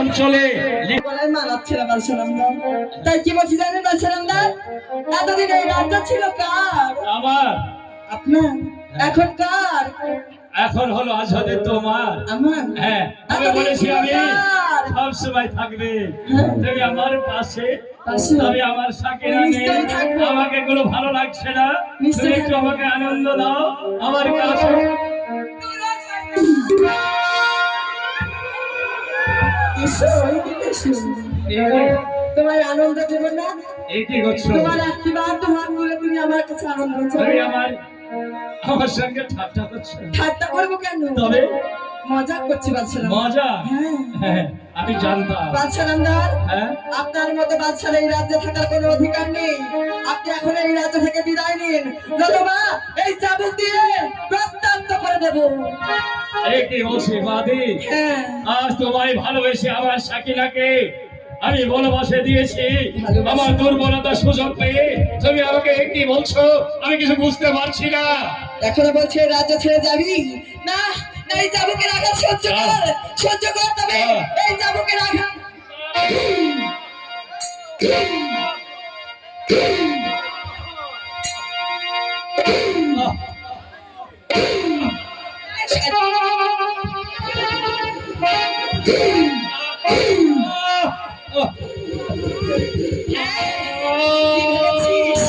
অঞ্চলে বলাই মানাচ্ছে না বাদশাহরামদার। তাই কি বলছি জানেন বাদশাহরামদার, এতদিন এই রাজ্য ছিল কার? আমার আপনার। এখন কার? এখন হলো আজাদের তোমার। আমার। হ্যাঁ, আমি এতদিন বলেছি ছিল আমি কার? সব সময় থাকবে হ্যাঁ। তুমি আমার পাশে। পাশে? আমি আমার সাকিরা নেই, নিশ্চয়ই থাকবো। আমাকে কোনো ভালো লাগছে না, নিশ্চয়ই তুমি একটু থাকবো। আমাকে আনন্দ দাও আমার কাছে। এসো, এইদিকে এসো। তোমার আনন্দ দেবো না? এই কি করছো? তোমার একটিবার তো হাত তুলে তুমি আমার কাছে আনন্দ চাও। তুমি আমার সঙ্গে ঠাট্টা করছো? ঠাট্টা করবো কেন? তবে মজা করছি বাদশাহরামদার। মজা? হ্যাঁ। হ্যাঁ, আমি জানতাম। বাদশাহরামদার, হ্যাঁ, আপনার মতো বাদশার এই রাজ্যে থাকার কোনো অধিকার নেই। আপনি এখন এই রাজ্য থেকে বিদায় নিন, নতুবা এই চাবুক দিয়ে প্রত্যান্ত করে দেব। এই কি বলছি বাদি? হ্যাঁ। আজ তোমায় ভালোবেসে আমার সাকিনাকে আমি ভালোবাসে দিয়েছি। ভালোবাসা। আমার দুর্বলতার সুযোগ পেয়ে তুমি আমাকে কি বলছো? আমি কিছু বুঝতে পারছি না। এখনো বলছে এই রাজ্য ছেড়ে যাবি না? না, এই চাবুকের আঘাত সহ্য কর, সহ্য কর, তবে এই চাবুকের আঘাত। কি বলছিস?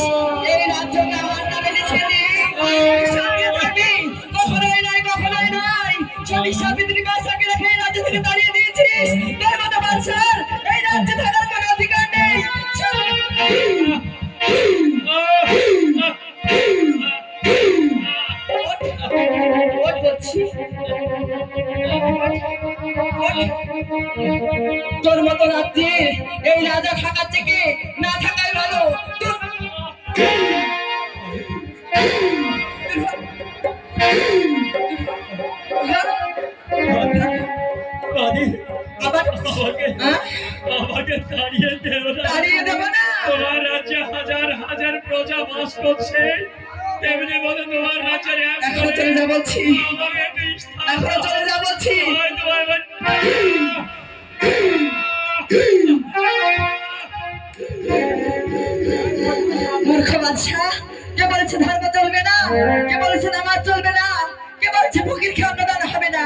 এই রাজ্যটা আমার নামে লিখে দে। সঙ্গে থাকবি? কখনোই নয়, কখনোই নয়। সঠিক সাবিত্রী বাদশাকে রেখে এই রাজ্য থেকে তাড়িয়ে দিয়েছিস। তোর মতো বাদশার এই রাজ্যে থাকার কোনো অধিকার নেই। ওঠ বলছি। তোর মতো রাজ্যে এই রাজা থাকার থেকে না থাকাই ভালো। বাদি, আবার হ্যাঁ? আমাকে তাড়িয়ে দেও না। তাড়িয়ে দেবো না? তোমার রাজ্যে হাজার হাজার প্রজা বাস করছে, তেমনি বলে তোমার রাজ্যের এখনো চলে যা বলছি, এখনো চলে যা বলছি। মূর্খ বাদশা, কে বলেছে ধর্ম চলবে না? কে বলেছে নামাজ চলবে না? কে বলেছে ফকির খেয়ে অন্নদান হবে না?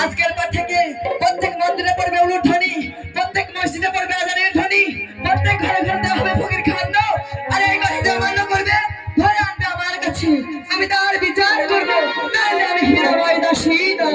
আজকের পর থেকে প্রত্যেক মন্দিরে পড়বে উলুর ধ্বনি, প্রত্যেক মসজিদে পড়বে আজানের ধ্বনি, প্রত্যেক ঘরে ঘরে দেওয়া হবে ফকির খাওয়ানো। আর এই কথা যে মান্য করবে ধরে আনবে আমার কাছে, আমি তার বিচার করবো। নাহলে আমি হীরাময় দাসী না।